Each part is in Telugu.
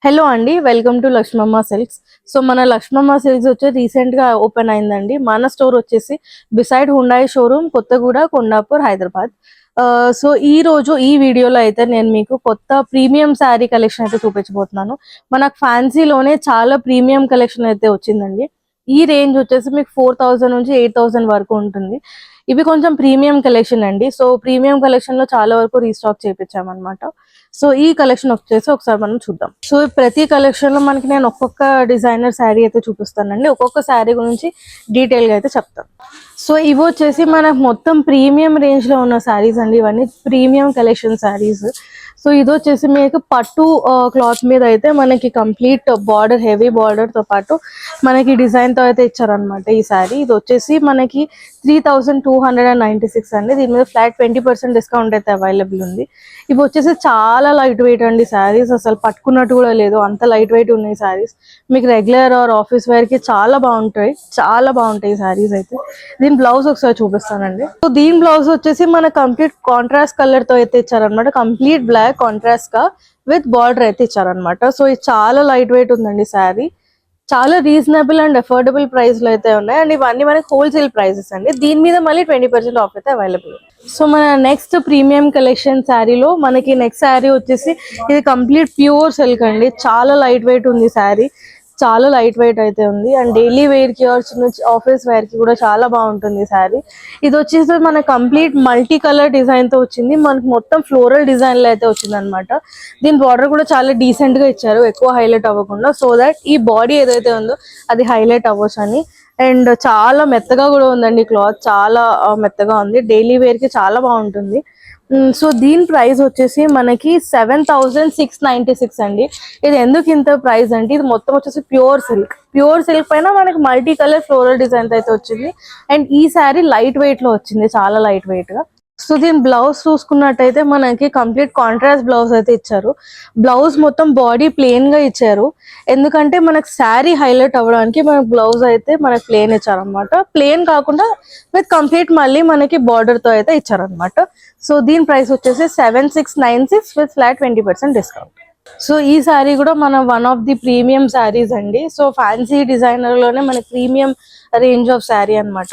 హలో అండి, welcome to Lakshmamma silks. So మన లక్ష్మమ్మ సిల్క్స్ వచ్చి రీసెంట్ గా ఓపెన్ అయిందండి. మన స్టోర్ వచ్చేసి beside హుండాయి showroom, Kothaguda, Kondapur, Hyderabad. So ఈ రోజు ఈ వీడియోలో అయితే నేను మీకు కొత్త ప్రీమియం శారీ కలెక్షన్ అయితే చూపించబోతున్నాను. మనకు ఫ్యాన్సీలోనే చాలా ప్రీమియం కలెక్షన్ అయితే వచ్చిందండి. ఈ రేంజ్ వచ్చేసి మీకు 4000 నుంచి 8000 వరకు ఉంటుంది. ఇవి కొంచెం ప్రీమియం కలెక్షన్ అండి. సో ప్రీమియం కలెక్షన్ లో చాలా వరకు రీస్టాక్ చేయించామన్నమాట. సో ఈ కలెక్షన్ వచ్చేసి ఒకసారి మనం చూద్దాం. సో ప్రతి కలెక్షన్ లో మనకి నేను ఒక్కొక్క డిజైనర్ శారీ అయితే చూపిస్తానండి. ఒక్కొక్క శారీ గురించి డీటెయిల్ గా అయితే చెప్తాను. సో ఇవి వచ్చేసి మనకు మొత్తం ప్రీమియం రేంజ్ లో ఉన్న శారీస్ అండి. ఇవన్నీ ప్రీమియం కలెక్షన్ శారీస్. సో ఇది వచ్చేసి మీకు పట్టు క్లాత్ మీద అయితే మనకి కంప్లీట్ బార్డర్, హెవీ బార్డర్ తో పాటు మనకి డిజైన్ తో అయితే ఇచ్చారనమాట ఈ శారీ. ఇది వచ్చేసి మనకి 3296 అండి. దీని మీద ఫ్లాట్ 20% డిస్కౌంట్ అయితే అవైలబుల్ ఉంది. ఇవి వచ్చేసి చాలా లైట్ వెయిట్ అండి శారీస్. అసలు పట్టుకున్నట్టు కూడా లేదు, అంత లైట్ వెయిట్ ఉన్నాయి శారీస్. మీకు రెగ్యులర్ ఆర్ ఆఫీస్ వేర్ కి చాలా బాగుంటాయి శారీస్ అయితే. దీని బ్లౌజ్ ఒకసారి చూపిస్తానండి. సో దీని బ్లౌజ్ వచ్చేసి మన కంప్లీట్ కాంట్రాస్ట్ కలర్ తో అయితే ఇచ్చారనమాట. కంప్లీట్ బ్లాక్ కాంట్రాస్ట్ గా విత్ బార్డర్ అయితే ఇచ్చారనమాట. సో ఇది చాలా లైట్ వెయిట్ ఉందండి శారీ. చాలా రీజనబుల్ అండ్ అఫోర్డబుల్ ప్రైస్ లో అయితే ఉన్నాయి. అండ్ ఇవన్నీ మనకి హోల్సేల్ ప్రైసెస్ అండి. దీని మీద మళ్ళీ 20% ఆఫ్ అయితే అవైలబుల్. సో మన నెక్స్ట్ ప్రీమియం కలెక్షన్ శారీలో మనకి నెక్స్ట్ శారీ వచ్చేసి ఇది కంప్లీట్ ప్యూర్ సిల్క్ అండి. చాలా లైట్ వెయిట్ ఉంది శారీ. చాలా లైట్ వెయిట్ అయితే ఉంది. అండ్ డైలీ వేర్ కి ఆర్ చిన్న ఆఫీస్ వేర్ కి కూడా చాలా బాగుంటుంది శారీ. ఇది వచ్చేసి మన కంప్లీట్ మల్టీ కలర్ డిజైన్ తో వచ్చింది. మనకి మొత్తం ఫ్లోరల్ డిజైన్ లో అయితే వచ్చింది అనమాట. దీని బార్డర్ కూడా చాలా డీసెంట్ గా ఇచ్చారు, ఎక్కువ హైలైట్ అవ్వకుండా, సో దట్ ఈ బాడీ ఏదైతే ఉందో అది హైలైట్ అవ్వచ్చు అని. అండ్ చాలా మెత్తగా కూడా ఉందండి క్లాత్, చాలా మెత్తగా ఉంది. డైలీ వేర్ కి చాలా బాగుంటుంది. సో దీని ప్రైస్ వచ్చేసి మనకి 7696 అండి. ఇది ఎందుకు ఇంత ప్రైస్ అంటే ఇది మొత్తం వచ్చేసి ప్యూర్ సిల్క్ పైన మనకి మల్టీ కలర్ ఫ్లోరల్ డిజైన్ అయితే వచ్చింది. అండ్ ఈ శారీ లైట్ వెయిట్ లో వచ్చింది, చాలా లైట్ వెయిట్ గా. సో దీని బ్లౌజ్ చూసుకున్నట్టయితే మనకి కంప్లీట్ కాంట్రాస్ట్ బ్లౌజ్ అయితే ఇచ్చారు. బ్లౌజ్ మొత్తం బాడీ ప్లెయిన్ గా ఇచ్చారు, ఎందుకంటే మనకి శారీ హైలైట్ అవ్వడానికి మనకి బ్లౌజ్ అయితే మనకి ప్లెయిన్ ఇచ్చారనమాట. ప్లెయిన్ కాకుండా విత్ కంప్లీట్ మళ్ళీ మనకి బార్డర్ తో అయితే ఇచ్చారనమాట. సో దీని ప్రైస్ వచ్చేసి 7696 విత్ ఫ్లాట్ 20% డిస్కౌంట్. సో ఈ శారీ కూడా మన one of the premium saris అండి. సో ఫ్యాన్సీ డిజైనర్ లోనే మనకి ప్రీమియం రేంజ్ ఆఫ్ శారీ అనమాట.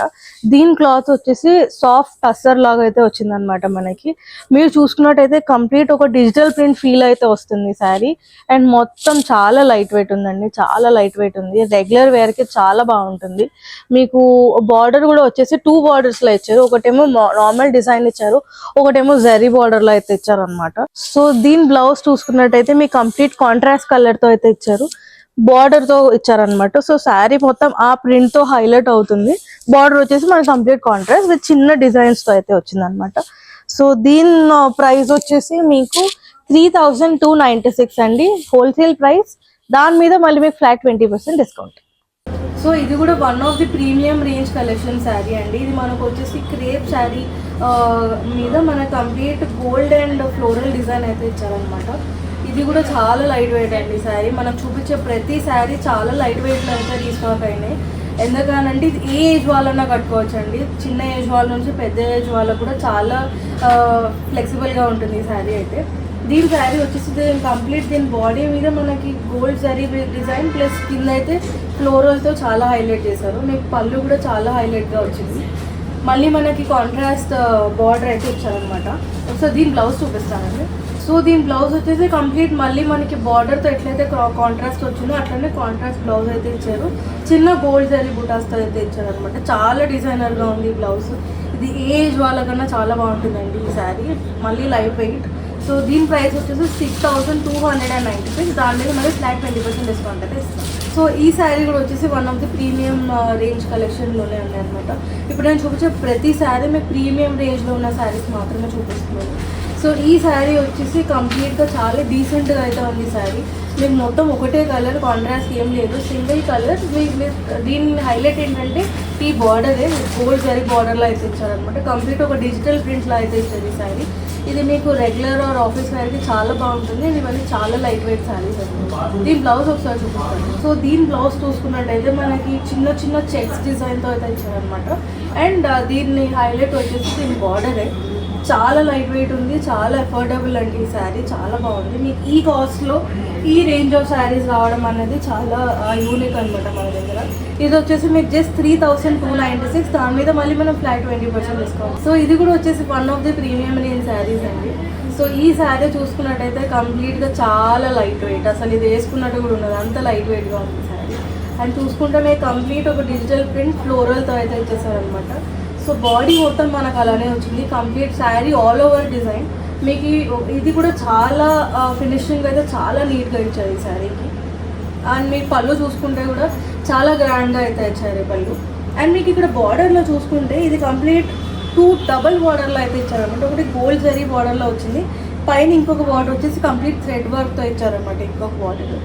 దీని క్లాత్ వచ్చేసి సాఫ్ట్ టస్సర్ లాగా అయితే వచ్చింది అనమాట. మనకి మీరు చూసుకున్నట్టయితే కంప్లీట్ ఒక డిజిటల్ ప్రింట్ ఫీల్ అయితే వస్తుంది శారీ. అండ్ మొత్తం చాలా లైట్ వెయిట్ ఉందండి, చాలా లైట్ వెయిట్ ఉంది. రెగ్యులర్ వేర్ కి చాలా బాగుంటుంది. మీకు బార్డర్ కూడా వచ్చేసి 2 బార్డర్స్ లో ఇచ్చారు. ఒకటేమో నార్మల్ డిజైన్ ఇచ్చారు, ఒకటేమో జరీ బార్డర్ లో అయితే ఇచ్చారు అనమాట. సో దీని బ్లౌజ్ చూసుకున్నట్టయితే మీకు కంప్లీట్ కాంట్రాస్ట్ కలర్ తో అయితే ఇచ్చారు, బార్డర్ తో ఇచ్చారనమాట. సో శారీ మొత్తం ఆ ప్రింట్ తో హైలైట్ అవుతుంది. బార్డర్ వచ్చేసి మనకి కంప్లీట్ కాంట్రాస్ట్ విత్ చిన్న డిజైన్స్ తో అయితే వచ్చింది అనమాట. సో దీని ప్రైస్ వచ్చేసి మీకు 3296 అండి, హోల్సేల్ ప్రైస్. దాని మీద మళ్ళీ మీకు ఫ్లాట్ 20% డిస్కౌంట్. సో ఇది కూడా one of the premium range collection sari అండి. ఇది మనకు వచ్చేసి క్రేప్ శారీ మీద మన complete gold and floral design అయితే ఇచ్చారనమాట. ఇది కూడా చాలా లైట్ వెయిట్ అండి శారీ. మనం చూపించే ప్రతి శారీ చాలా లైట్ వెయిట్లో అయితే రీస్టాక్ అయినాయి. ఎందుకనంటే ఇది ఏ ఏజ్ వాళ్ళన్నా కట్టుకోవచ్చు అండి. చిన్న ఏజ్ వాళ్ళ నుంచి పెద్ద ఏజ్ వాళ్ళకు కూడా చాలా ఫ్లెక్సిబుల్గా ఉంటుంది ఈ శారీ అయితే. దీని శారీ వచ్చేసి కంప్లీట్ దీని బాడీ మీద మనకి గోల్డ్ జరీ డిజైన్ ప్లస్ కింద అయితే ఫ్లోరల్తో చాలా హైలైట్ చేశారు. మీకు పళ్ళు కూడా చాలా హైలైట్గా వచ్చింది. మళ్ళీ మనకి కాంట్రాస్ట్ బార్డర్ అయితే ఇచ్చారనమాట. సో దీని బ్లౌజ్ చూపిస్తానండి. సో దీని బ్లౌజ్ వచ్చేసి కంప్లీట్ మళ్ళీ మనకి బార్డర్తో ఎట్లయితే కాంట్రాస్ట్ వచ్చిందో అట్లనే కాంట్రాస్ట్ బ్లౌజ్ అయితే ఇచ్చారు. చిన్న గోల్డ్ జరీ బుటాస్తో అయితే ఇచ్చారనమాట. చాలా డిజైనర్గా ఉంది ఈ బ్లౌజ్. ఇది ఏజ్ వాళ్ళకన్నా చాలా బాగుంటుందండి ఈ శారీ, మళ్ళీ లైట్ వెయిట్. సో దీని ప్రైస్ వచ్చేసి 6295. దాని మీద మళ్ళీ ఫ్లాట్ 20% డిస్కౌంట్ అయితే ఇస్తాం. సో ఈ శారీ కూడా వచ్చేసి one of the premium range కలెక్షన్లోనే ఉన్నాయి అనమాట. ఇప్పుడు నేను చూపించే ప్రతి శారీ మీకు ప్రీమియం రేంజ్లో ఉన్న శారీస్ మాత్రమే చూపిస్తున్నాను. సో ఈ శారీ వచ్చేసి కంప్లీట్గా చాలా డీసెంట్గా అయితే ఉంది శారీ. మీకు మొత్తం ఒకటే కలర్, కాంట్రాస్ట్ ఏం లేదు, సింగిల్ కలర్. మీకు దీని హైలైట్ ఏంటంటే ఈ బార్డరే గోల్డ్ జరీ బార్డర్లో అయితే ఇచ్చారనమాట. కంప్లీట్ ఒక డిజిటల్ ప్రింట్లో అయితే ఇచ్చారు ఈ శారీ. ఇది మీకు రెగ్యులర్ ఆర్ ఆఫీస్ వేర్కి చాలా బాగుంటుంది. అండ్ ఇవన్నీ చాలా లైట్ వెయిట్ శారీస్ అనమాట. దీని బ్లౌజ్ ఒకసారి చూపిస్తాను. సో దీని బ్లౌజ్ చూసుకున్నట్టయితే మనకి చిన్న చిన్న చెక్స్ డిజైన్తో అయితే ఇచ్చారనమాట. అండ్ దీన్ని హైలైట్ వచ్చేసి దీని బార్డరే. చాలా లైట్ వెయిట్ ఉంది, చాలా అఫోర్డబుల్ అండి. ఈ శారీ చాలా బాగుంది. మీకు ఈ కాస్ట్లో ఈ రేంజ్ ఆఫ్ శారీస్ రావడం అనేది చాలా యూనిక్ అనమాట మన దగ్గర. ఇది వచ్చేసి మీకు జస్ట్ 3296, దాని మీద మళ్ళీ మనం ఫ్లాట్ 20% డిస్కౌంట్. సో ఇది కూడా వచ్చేసి one of the premium range saris అండి. సో ఈ శారీ చూసుకున్నట్టయితే కంప్లీట్గా చాలా లైట్ వెయిట్, అసలు ఇది వేసుకున్నట్టు కూడా ఉన్నది, అంత లైట్ వెయిట్గా ఉంది శారీ. అండ్ చూసుకుంటే మీకు కంప్లీట్ ఒక డిజిటల్ ప్రింట్ ఫ్లోరల్తో అయితే ఇచ్చేసారనమాట. సో బాడీ మొత్తం మనకు అలానే వచ్చింది, complete sari all over design. మీకు ఇది కూడా చాలా ఫినిషింగ్ అయితే చాలా నీట్గా ఇచ్చారు ఈ శారీకి. అండ్ మీకు పళ్ళు చూసుకుంటే కూడా చాలా గ్రాండ్గా అయితే ఇచ్చారు పళ్ళు. అండ్ మీకు ఇక్కడ బార్డర్లో చూసుకుంటే ఇది కంప్లీట్ 2 డబల్ బార్డర్లో అయితే ఇచ్చారనమాట. ఒకటి గోల్డ్ జరీ బార్డర్లో వచ్చింది, పైన ఇంకొక బార్డర్ వచ్చేసి కంప్లీట్ థ్రెడ్ వర్క్తో ఇచ్చారనమాట ఇంకొక బార్డర్.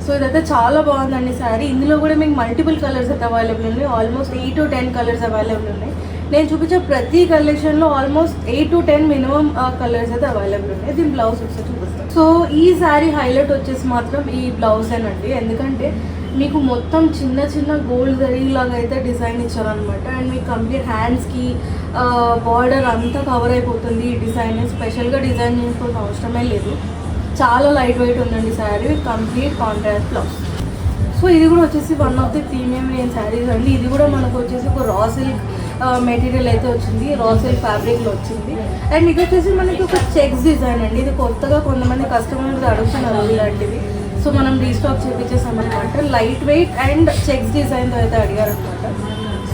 సో ఇదైతే చాలా బాగుందండి శారీ. ఇందులో కూడా మీకు మల్టిపుల్ కలర్స్ అయితే అవైలబుల్ ఉన్నాయి, ఆల్మోస్ట్ 8 to 10 కలర్స్ అవైలబుల్ ఉన్నాయి. నేను చూపించే ప్రతి కలెక్షన్లో ఆల్మోస్ట్ 8 to 10 మినిమం కలర్స్ అయితే అవైలబుల్ ఉన్నాయి. దీని బ్లౌజ్ ఒకసారి చూపిస్తాను. సో ఈ శారీ హైలైట్ వచ్చేసి మాత్రం ఈ బ్లౌజేనండి, ఎందుకంటే మీకు మొత్తం చిన్న చిన్న గోల్డ్ జరీ లాగా అయితే డిజైన్ ఇచ్చారనమాట. అండ్ మీకు కంప్లీట్ హ్యాండ్స్కి బార్డర్ అంతా కవర్ అయిపోతుంది ఈ డిజైన్. స్పెషల్గా డిజైన్ చేసుకోవాల్సిన అవసరమే లేదు, చాలా లైట్ వెయిట్ ఉందండి sari with complete contrast blouse. So ఇది కూడా వచ్చేసి one of the premium range saris అండి. ఇది కూడా మనకు వచ్చేసి ఒక రా సిల్క్ మెటీరియల్ అయితే వచ్చింది, రా సిల్క్ ఫ్యాబ్రిక్లో వచ్చింది. అండ్ ఇది వచ్చేసి మనకి ఒక చెక్స్ డిజైన్ అండి. ఇది కొత్తగా కొంతమంది కస్టమర్స్ అడుగుతున్నారు ఇలాంటివి, సో మనం రీస్టాక్ చేపించేసాం అనమాట. లైట్ వెయిట్ అండ్ చెక్స్ డిజైన్తో అయితే అడిగారు అనమాట.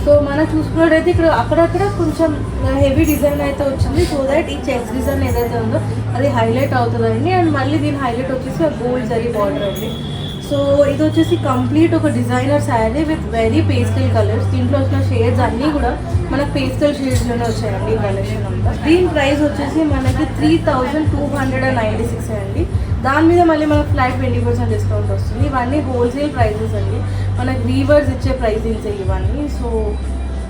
సో మనం చూసుకున్నట్టయితే ఇక్కడ అక్కడక్కడ కొంచెం హెవీ డిజైన్ అయితే వచ్చింది, సో దట్ ఈ చెక్స్ డిజైన్ ఏదైతే ఉందో అది హైలైట్ అవుతుందండి. అండ్ మళ్ళీ దీని హైలైట్ వచ్చేసి గోల్డ్ జరీ బార్డర్ అండి. సో ఇది వచ్చేసి కంప్లీట్ ఒక designer sari with very pastel colours. దీంట్లో వచ్చిన షేడ్స్ అన్నీ కూడా మనకు పేస్టల్ షేడ్స్లోనే వచ్చాయండి ఈ కలెక్షన్ అంతా. దీని ప్రైస్ వచ్చేసి మనకి 3296 అండి. దాని మీద మళ్ళీ మనకు ఫ్లాట్ 20% డిస్కౌంట్ వస్తుంది. ఇవన్నీ హోల్సేల్ ప్రైజెస్ అండి, మనకు వీవర్స్ ఇచ్చే ప్రైజింగ్స్ ఇవన్నీ. So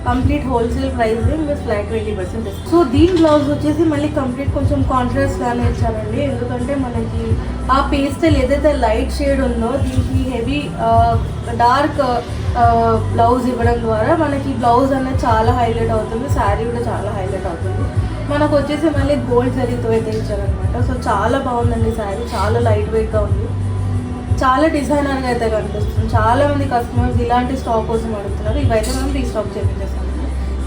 complete wholesale pricing with flat 20% discount. So దీని బ్లౌజ్ వచ్చేసి మళ్ళీ కంప్లీట్ కొంచెం కాంట్రాస్ట్ గానే ఇచ్చారండి, ఎందుకంటే మనకి ఆ పేస్టల్ ఏదైతే లైట్ షేడ్ ఉందో దీనికి హెవీ డార్క్ బ్లౌజ్ ఇవ్వడం ద్వారా మనకి బ్లౌజ్ అనేది చాలా హైలైట్ అవుతుంది, శారీ కూడా చాలా హైలైట్ అవుతుంది. మనకు వచ్చేసి మళ్ళీ గోల్డ్ జరీతో అయితే ఇచ్చారనమాట. సో చాలా బాగుందండి శారీ, చాలా లైట్ వెయిట్గా ఉంది, చాలా డిజైనర్గా అయితే కనిపిస్తుంది. చాలామంది కస్టమర్స్ ఇలాంటి స్టాక్ కోసం అడుగుతున్నారు. ఇవైతే మనం రీస్టాక్ చేయించేస్తాం.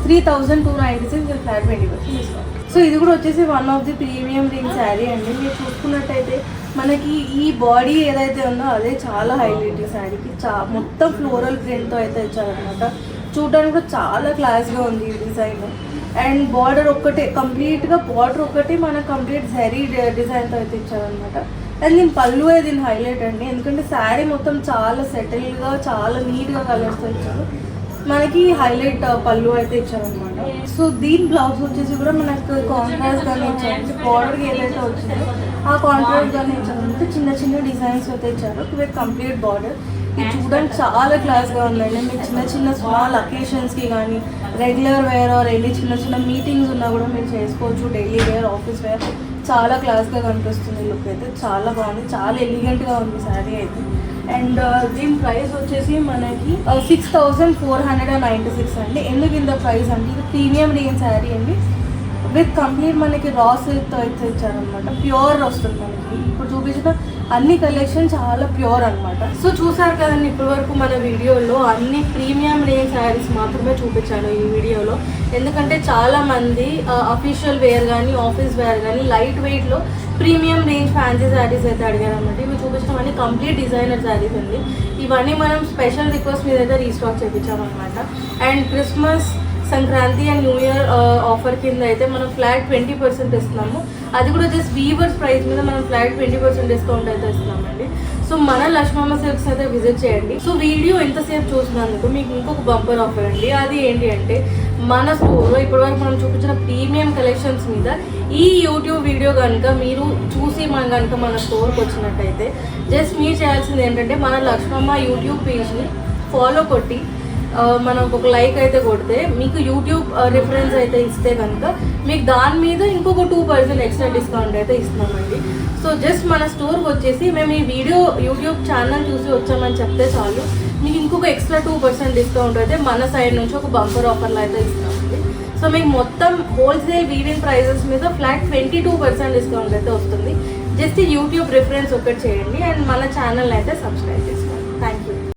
3296 flat 20% discount. సో ఇది కూడా వచ్చేసి one of the premium range sari అండి. మీరు చూసుకున్నట్టయితే మనకి ఈ బాడీ ఏదైతే ఉందో అదే చాలా హైలైట్. ఈ శారీకి మొత్తం ఫ్లోరల్ ప్రింట్తో అయితే ఇచ్చారనమాట. చూడడానికి కూడా చాలా క్లాస్గా ఉంది ఈ డిజైన్. అండ్ బార్డర్ ఒక్కటే కంప్లీట్గా బార్డర్ ఒకటి మనకు కంప్లీట్ జరీ డిజైన్తో అయితే ఇచ్చారనమాట. అండ్ దీని పళ్ళు దీని హైలైట్ అండి, ఎందుకంటే శారీ మొత్తం చాలా సెటిల్గా చాలా నీట్గా కలర్స్తో ఇచ్చారు. మనకి హైలైట్ పళ్ళు అయితే ఇచ్చారనమాట. సో దీని బ్లౌజ్ వచ్చేసి కూడా మనకు కాంట్రాస్ట్ గానే ఇచ్చారు. బార్డర్కి ఏదైతే వచ్చిందో ఆ కాంట్రాస్ట్ గానే ఇచ్చారనమాట. చిన్న చిన్న డిజైన్స్ అయితే ఇచ్చారు విత్ కంప్లీట్ బార్డర్. ఇది చూడడానికి చాలా క్లాస్గా ఉందండి. మీరు చిన్న చిన్న స్మాల్ అకేషన్స్కి కానీ రెగ్యులర్ వేర్ ఆర్ ఎన్ని చిన్న చిన్న మీటింగ్స్ ఉన్నా కూడా మీరు చేసుకోవచ్చు. డైలీ వేర్, ఆఫీస్ వేర్ చాలా క్లాస్గా కనిపిస్తుంది. లుక్ అయితే చాలా బాగుంది, చాలా ఎలిగెంట్గా ఉంది శారీ అయితే. అండ్ దీని ప్రైస్ వచ్చేసి మనకి 6496 అండి. ఎందుకు ఇంత ప్రైస్ అంటే ఇది ప్రీమియం రేంజ్ శారీ అండి విత్ కంప్లీట్ మనకి రా సిల్క్తో అయితే ఇచ్చారనమాట. ప్యూర్ వస్తుంది మనకి. ఇప్పుడు చూపించిన అన్ని కలెక్షన్ చాలా ప్యూర్ అనమాట. సో చూసారు కదండి ఇప్పటి వరకు మన వీడియోలో అన్ని ప్రీమియం రేంజ్ శారీస్ మాత్రమే చూపించాను ఈ వీడియోలో. ఎందుకంటే చాలామంది అఫీషియల్ వేర్ కానీ ఆఫీస్ వేర్ కానీ లైట్ వెయిట్లో ప్రీమియం రేంజ్ ఫ్యాన్సీ శారీస్ అయితే అడిగారు అనమాట. ఇవి చూపించడం కంప్లీట్ డిజైనర్ శారీస్ అండి. ఇవన్నీ మనం స్పెషల్ రిక్వెస్ట్ మీద అయితే రీస్టాక్ చేయించామన్నమాట. And Christmas, Sankranti and new year offer కింద అయితే మనం ఫ్లాట్ 20% ఇస్తున్నాము. అది కూడా జస్ట్ వీవర్స్ ప్రైస్ మీద మనం ఫ్లాట్ 20% డిస్కౌంట్ అయితే ఇస్తున్నామండి. సో మన లక్ష్మమ్మ సిల్క్స్ అయితే విజిట్ చేయండి. సో వీడియో ఎంతసేపు చూసినందుకు మీకు ఇంకొక బంపర్ ఆఫర్ అండి. అది ఏంటి అంటే మన స్టోర్లో ఇప్పటివరకు మనం చూపించిన ప్రీమియం కలెక్షన్స్ మీద ఈ యూట్యూబ్ వీడియో కనుక మీరు చూసి మన స్టోర్కి వచ్చినట్టయితే జస్ట్ మీరు చేయాల్సింది ఏంటంటే మన లక్ష్మమ్మ యూట్యూబ్ పేజ్ని ఫాలో కొట్టి మనం ఒక లైక్ అయితే కొడితే మీకు యూట్యూబ్ రిఫరెన్స్ అయితే ఇస్తే కనుక మీకు దాని మీద ఇంకొక 2% ఎక్స్ట్రా డిస్కౌంట్ అయితే ఇస్తున్నామండి. సో జస్ట్ మన స్టోర్కి వచ్చేసి మేము ఈ వీడియో యూట్యూబ్ ఛానల్ చూసి వచ్చామని చెప్తే చాలు, మీకు ఇంకొక ఎక్స్ట్రా 2% డిస్కౌంట్ అయితే మన సైడ్ నుంచి ఒక బంపర్ ఆఫర్లో అయితే ఇస్తామండి. సో మీకు మొత్తం హోల్సేల్ వీవింగ్ ప్రైజెస్ మీద ఫ్లాట్ 22% డిస్కౌంట్ అయితే వస్తుంది. జస్ట్ యూట్యూబ్ రిఫరెన్స్ ఒకటి చేయండి అండ్ మన ఛానల్ అయితే సబ్స్క్రైబ్ చేసుకోండి.